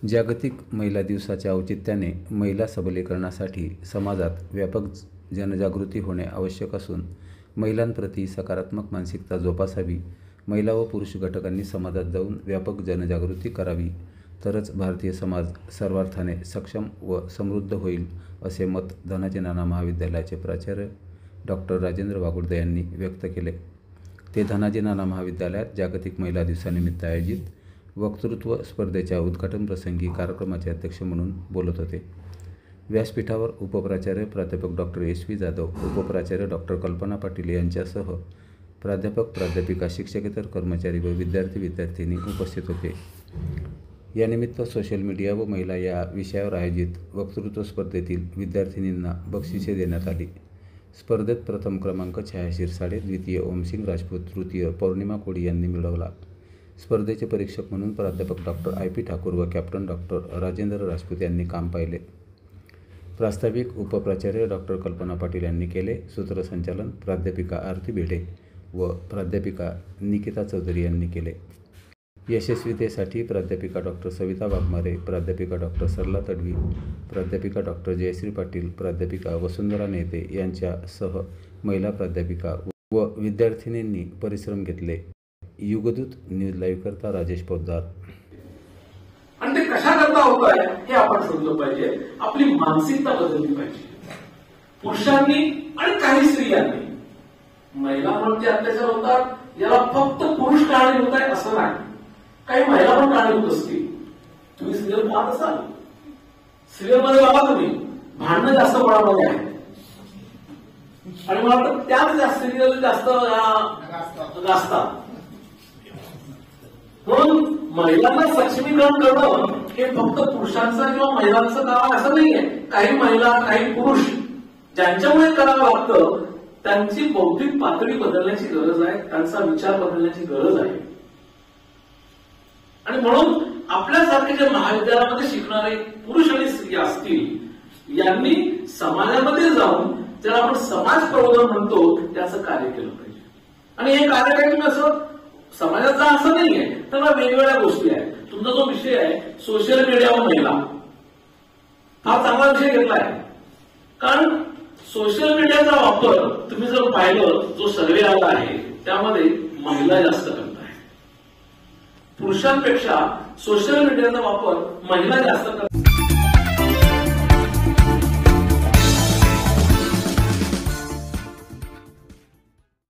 जागतिक महिला दिवसाच्या औचित्याने महिला सबलीकरणासाठी समाजात व्यापक जनजागृती होणे आवश्यक असून महिलांप्रती सकारात्मक मानसिकता जोपासावी, महिला व पुरुष घटकांनी समाजात जाऊन व्यापक जनजागृती करावी, तरच भारतीय समाज सर्वार्थाने सक्षम व समृद्ध होईल, असे मत धनाजी नाना महाविद्यालयाचे प्राचार्य डॉक्टर राजेंद्र वागुर्दे यांनी व्यक्त केले. ते धनाजी नाना महाविद्यालयात जागतिक महिला दिवसानिमित्त आयोजित वक्तृत्व स्पर्धेच्या उद्घाटन प्रसंगी कार्यक्रमाचे अध्यक्ष म्हणून बोलत होते. व्यासपीठावर उपप्राचार्य प्राध्यापक डॉक्टर एस.व्ही. जाधव, उपप्राचार्य डॉक्टर कल्पना पाटील यांच्यासह प्राध्यापक, प्राध्यापिका, शिक्षकेतर कर्मचारी व विद्यार्थी-विद्यार्थिनी उपस्थित होते. यानिमित्त सोशल मीडिया व महिला या विषयावर आयोजित वक्तृत्व स्पर्धेतील विद्यार्थिनींना बक्षिसे देण्यात आली. स्पर्धेत प्रथम क्रमांक छाया शिरसाडे, द्वितीय ओमसिंग राजपूत, तृतीय पौर्णिमा कोळी यांनी मिळवला. स्पर्धेचे परीक्षक म्हणून प्राध्यापक डॉक्टर आय.पी. ठाकूर व कॅप्टन डॉक्टर राजेंद्र राजपूत यांनी काम पाहिले. प्रास्ताविक उपप्राचार्य डॉक्टर कल्पना पाटील यांनी केले. सूत्रसंचालन प्राध्यापिका आरती भिडे व प्राध्यापिका निकिता चौधरी यांनी केले. यशस्वीतेसाठी प्राध्यापिका डॉक्टर सविता वाघमारे, प्राध्यापिका डॉक्टर सरला तडवी, प्राध्यापिका डॉक्टर जयश्री पाटील, प्राध्यापिका वसुंधरा नेते यांच्यासह महिला प्राध्यापिका व विद्यार्थिनींनी परिश्रम घेतले. युगदूत न्यूज लाईव्ह करता राजेश पोद्दार. आणि ते कशा करता होत आहे हे आपण समजलं पाहिजे. आपली मानसिकता बदलली पाहिजे. पुरुषांनी आणि काही स्त्रियांनी महिलांवरती अत्याचार होतात याला फक्त पुरुष कारणीभूत आहे असं नाही. काही महिला पण कारणीभूत असतील. तुम्ही सिरियल पाहत असाल, सिरियलमध्ये बाबा तुम्ही भांडणं जास्त प्रमाणामध्ये आहे आणि मला वाटतं त्याच जास्त सिरियल जास्त गाजतात. म्हणून महिलांना सक्षमीकरण करणं हे फक्त पुरुषांचं किंवा महिलांचं काम असं नाहीये. काही महिला, काही पुरुष ज्यांच्यामुळे करावं लागतं त्यांची बौद्धिक पातळी बदलण्याची गरज आहे, त्यांचा विचार बदलण्याची गरज आहे. आणि म्हणून आपल्यासारखे जे महाविद्यालयामध्ये शिकणारे पुरुष आणि स्त्रिया असतील यांनी समाजामध्ये जाऊन ज्याला आपण समाज प्रबोधन म्हणतो त्याचं कार्य केलं पाहिजे. आणि हे कार्य काय तुम्ही असं समाजाचा असं नाहीये, तर वेगवेगळ्या गोष्टी आहेत. तुमचा जो विषय आहे सोशल मीडिया व महिला, हा चांगला विषय घेतलाय. कारण सोशल मीडियाचा वापर तुम्ही जर पाहिलं, जो सर्वे आला आहे त्यामध्ये महिला जास्त करत आहेत. पुरुषांपेक्षा सोशल मीडियाचा वापर महिला जास्त करतात.